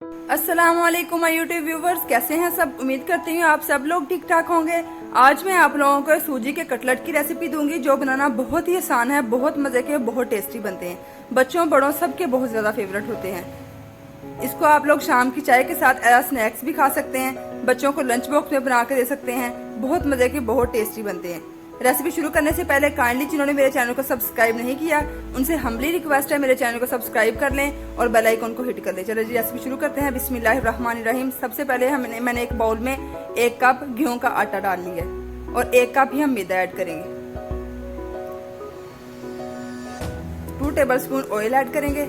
अस्सलाम वालेकुम my YouTube viewers, कैसे हैं सब। उम्मीद करती हूँ आप सब लोग ठीक ठाक होंगे। आज मैं आप लोगों को सूजी के कटलेट की रेसिपी दूंगी जो बनाना बहुत ही आसान है, बहुत मजे के, बहुत टेस्टी बनते हैं। बच्चों बड़ों सबके बहुत ज्यादा फेवरेट होते हैं। इसको आप लोग शाम की चाय के साथ एज स्नैक्स भी खा सकते हैं, बच्चों को लंच बॉक्स में बना के दे सकते हैं। बहुत मजे के, बहुत टेस्टी बनते हैं। रेसिपी शुरू करने से पहले काइंडली जिन्होंने मेरे चैनल को सब्सक्राइब नहीं किया उनसे हम्बली रिक्वेस्ट है मेरे चैनल को सब्सक्राइब कर लें और बेल आइकन को हिट कर लें। चलो जी रेसिपी शुरू करते हैं। बिस्मिल्लाहिर्रहमानिर्रहीम। सबसे पहले मैंने एक बाउल में 1 कप गेहूं का आटा डाल लिया है और 1 कप ही हम मैदा ऐड करेंगे। 2 टेबलस्पून ऑयल ऐड करेंगे।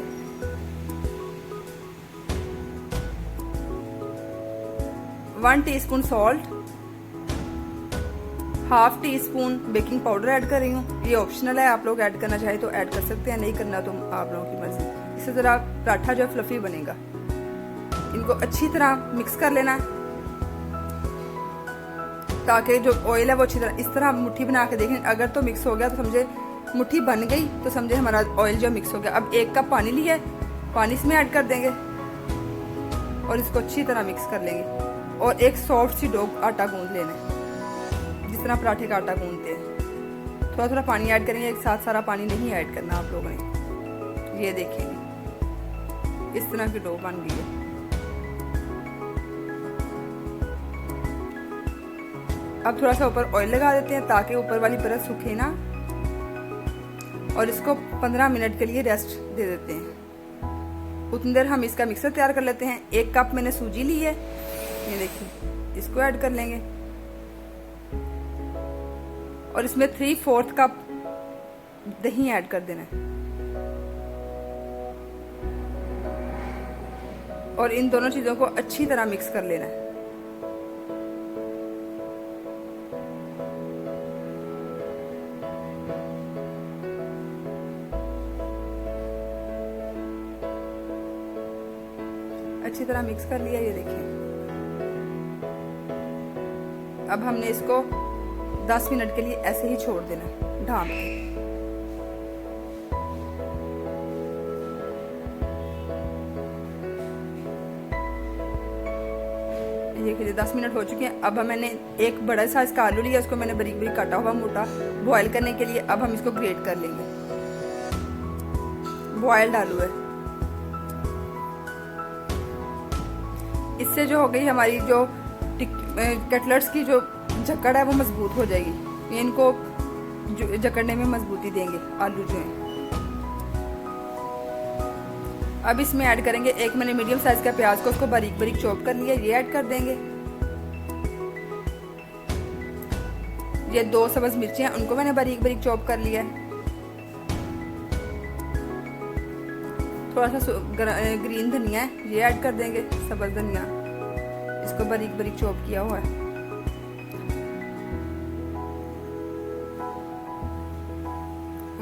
1 teaspoon salt, half tea spoon baking powder add कर रही हूँ। ये ऑप्शनल है, आप लोग ऐड करना चाहे तो ऐड कर सकते हैं, नहीं करना तो आप लोगों की मर्जी। इससे जरा पराठा जो फ्लफी बनेगा। इनको अच्छी तरह मिक्स कर लेना है ताकि जो ऑयल है वो अच्छी तरह, इस तरह मुट्ठी बना के देखें। अगर तो मिक्स हो गया तो समझे मुट्ठी बन गई, तो समझे हमारा ऑयल जो मिक्स हो गया। अब 1 कप पानी लिया है, पानी इसमें ऐड कर देंगे और इसको अच्छी तरह मिक्स कर लेंगे और एक सॉफ्ट सी डो आटा गूंद लेना है, जिस तरह पराठे का आटा गूंदते हैं। थोड़ा थोड़ा पानी ऐड करेंगे, एक साथ सारा पानी नहीं ऐड करना आप लोगों ने। ये देखेंगे इस तरह की डो बन गई है। अब थोड़ा सा ऊपर ऑयल लगा देते हैं ताकि ऊपर वाली परत सूखे ना, और इसको 15 मिनट के लिए रेस्ट दे देते हैं। उतनी देर हम इसका मिक्सर तैयार कर लेते हैं। 1 कप मैंने सूजी ली है, ये देखिए, इसको ऐड कर लेंगे और इसमें 3/4 कप दही ऐड कर देना है और इन दोनों चीजों को अच्छी तरह मिक्स कर लेना है। अच्छी तरह मिक्स कर लिया, ये देखिए। अब हमने इसको 10 मिनट के लिए ऐसे ही छोड़ देना ढांप के। ये 10 मिनट हो चुके हैं। अब मैंने एक बड़ा साइज का आलू लिया, उसको मैंने बारीक बारीक काटा हुआ मोटा, बॉयल करने के लिए। अब हम इसको ग्रेट कर लेंगे। बॉयल्ड आलू है। इससे जो हो गई हमारी जो कटलेट्स की जो जकड़ है वो मजबूत हो जाएगी। ये इनको जकड़ने में मजबूती देंगे आलू जो है। अब इसमें ऐड करेंगे एक मैंने मीडियम साइज का प्याज को, उसको बारीक बारीक चॉप कर लिया, ये ऐड कर देंगे। ये 2 सब्ज मिर्ची हैं, उनको मैंने बारीक बारीक चॉप कर लिया है। थोड़ा सा ग्रीन धनिया है, ये ऐड कर देंगे, सब्ज धनिया, इसको बारीक बारीक चॉप किया हुआ है।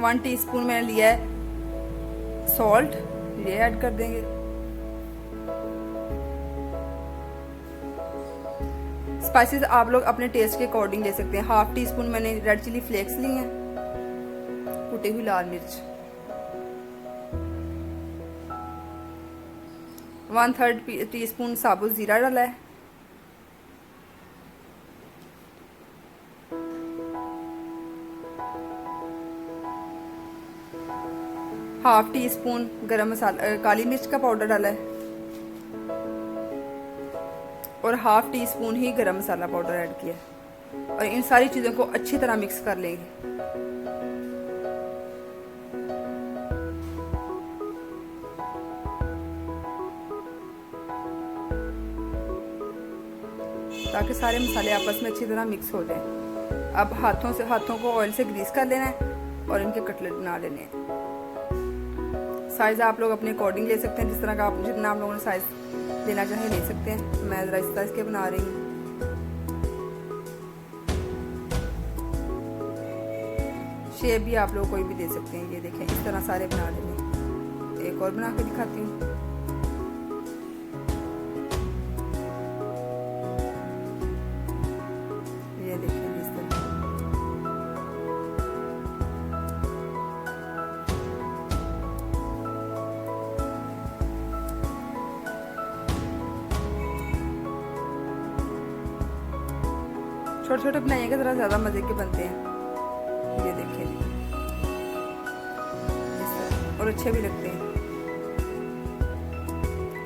1 टीस्पून मैंने लिया है सॉल्ट, ये ऐड कर देंगे। स्पाइसेस आप लोग अपने टेस्ट के अकॉर्डिंग ले सकते हैं। हाफ टी स्पून मैंने रेड चिली फ्लेक्स ली हैं, कुटी हुई लाल मिर्च। 1/3 टीस्पून साबुत जीरा डाला है। हाफ टी स्पून गरम मसाला काली मिर्च का पाउडर डाला है और हाफ टी स्पून ही गरम मसाला पाउडर ऐड किया और इन सारी चीजों को अच्छी तरह मिक्स कर लेंगे। ताकि सारे मसाले आपस में अच्छी तरह मिक्स हो जाएं। अब हाथों को ऑयल से ग्रीस कर लेना है और इनके कटलेट बना लेने हैं। साइज आप लोग अपने अकॉर्डिंग ले सकते हैं, जिस तरह का आप जितना आप लोगों ने साइज लेना चाहे ले सकते हैं। मैं जरा इस साइज के बना रही हूँ। शेप भी आप लोग कोई भी दे सकते हैं। ये देखें, इस तरह सारे बना लेंगे। एक और बना के दिखाती हूँ। ये देखें इस तरह। छोटे छोटे बनाइएगा ज़रा ज़्यादा मज़े के बनते हैं। ये देखिए इस तरह, और अच्छे भी लगते हैं।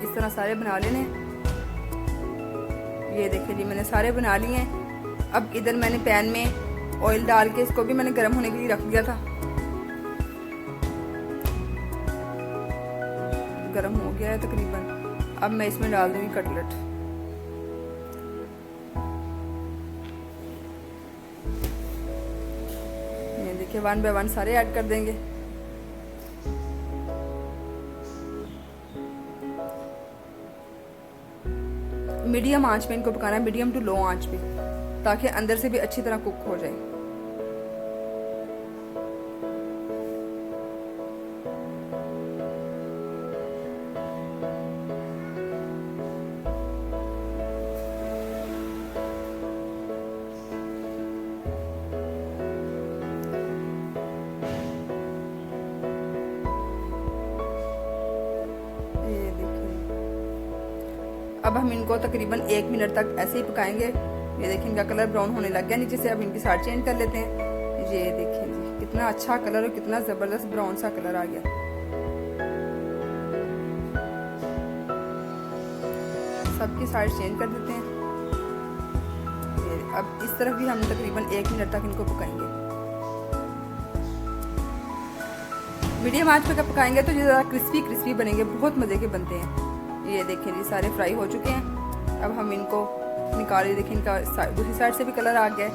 इस तरह सारे बना लेने। ये देखिए जी मैंने सारे बना लिए हैं। अब इधर मैंने पैन में ऑयल डाल के इसको भी मैंने गर्म होने के लिए रख दिया था। गर्म हो गया है तकरीबन। अब मैं इसमें डाल दूंगी कटलेट। ये देखिए 1 बाय 1 सारे ऐड कर देंगे। मीडियम आंच पे इनको पकाना है, मीडियम टू लो आंच पे, ताकि अंदर से भी अच्छी तरह कुक हो जाए। अब हम इनको तकरीबन 1 मिनट तक ऐसे ही पकाएंगे। ये देखिए इनका कलर ब्राउन होने लग गया नीचे से। अब इनकी साइड चेंज कर लेते हैं। ये देखिए जी कितना अच्छा कलर और कितना ज़बरदस्त ब्राउन सा कलर आ गया। सबकी साइड चेंज कर देते हैं। ये अब इस तरफ भी हम तकरीबन 1 मिनट तक इनको पकाएंगे। मीडियम आंच पे पकाएंगे तो ये ज़्यादा क्रिस्पी क्रिस्पी बनेंगे, बहुत मज़े के बनते हैं। ये देखिए जी सारे फ्राई हो चुके हैं। अब हम इनको निकाले। देखिए इनका दूसरी साइड से भी कलर आ गया है।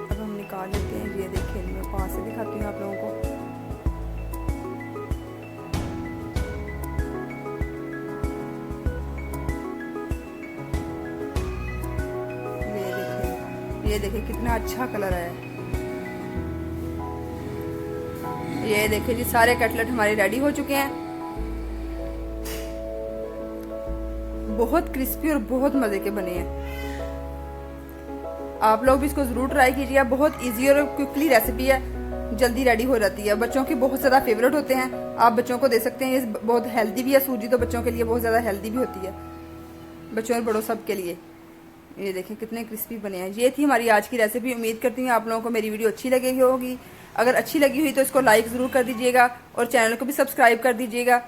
अब हम निकाल लेते हैं। ये देखिए मैं पास से दिखाती हूँ आप लोगों को। ये देखिए कितना अच्छा कलर आया है। ये देखिए जी सारे कटलेट हमारे रेडी हो चुके हैं। बहुत क्रिस्पी और बहुत मजे के बने हैं। आप लोग भी इसको जरूर ट्राई कीजिए। बहुत इजी और क्विकली रेसिपी है, जल्दी रेडी हो जाती है। बच्चों की बहुत ज्यादा फेवरेट होते हैं, आप बच्चों को दे सकते हैं। ये बहुत हेल्दी भी है। सूजी तो बच्चों के लिए बहुत ज्यादा हेल्दी भी होती है, बच्चों और बड़ों सब के लिए। ये देखिए कितने क्रिस्पी बने हैं। ये थी हमारी आज की रेसिपी। उम्मीद करती हूँ आप लोगों को मेरी वीडियो अच्छी लगेगी होगी। अगर अच्छी लगी हुई तो इसको लाइक ज़रूर कर दीजिएगा और चैनल को भी सब्सक्राइब कर दीजिएगा।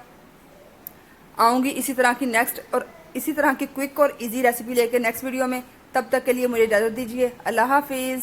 आऊँगी इसी तरह की नेक्स्ट और इसी तरह की क्विक और इजी रेसिपी लेकर नेक्स्ट वीडियो में। तब तक के लिए मुझे इजाज़त दीजिए। अल्लाह हाफिज़।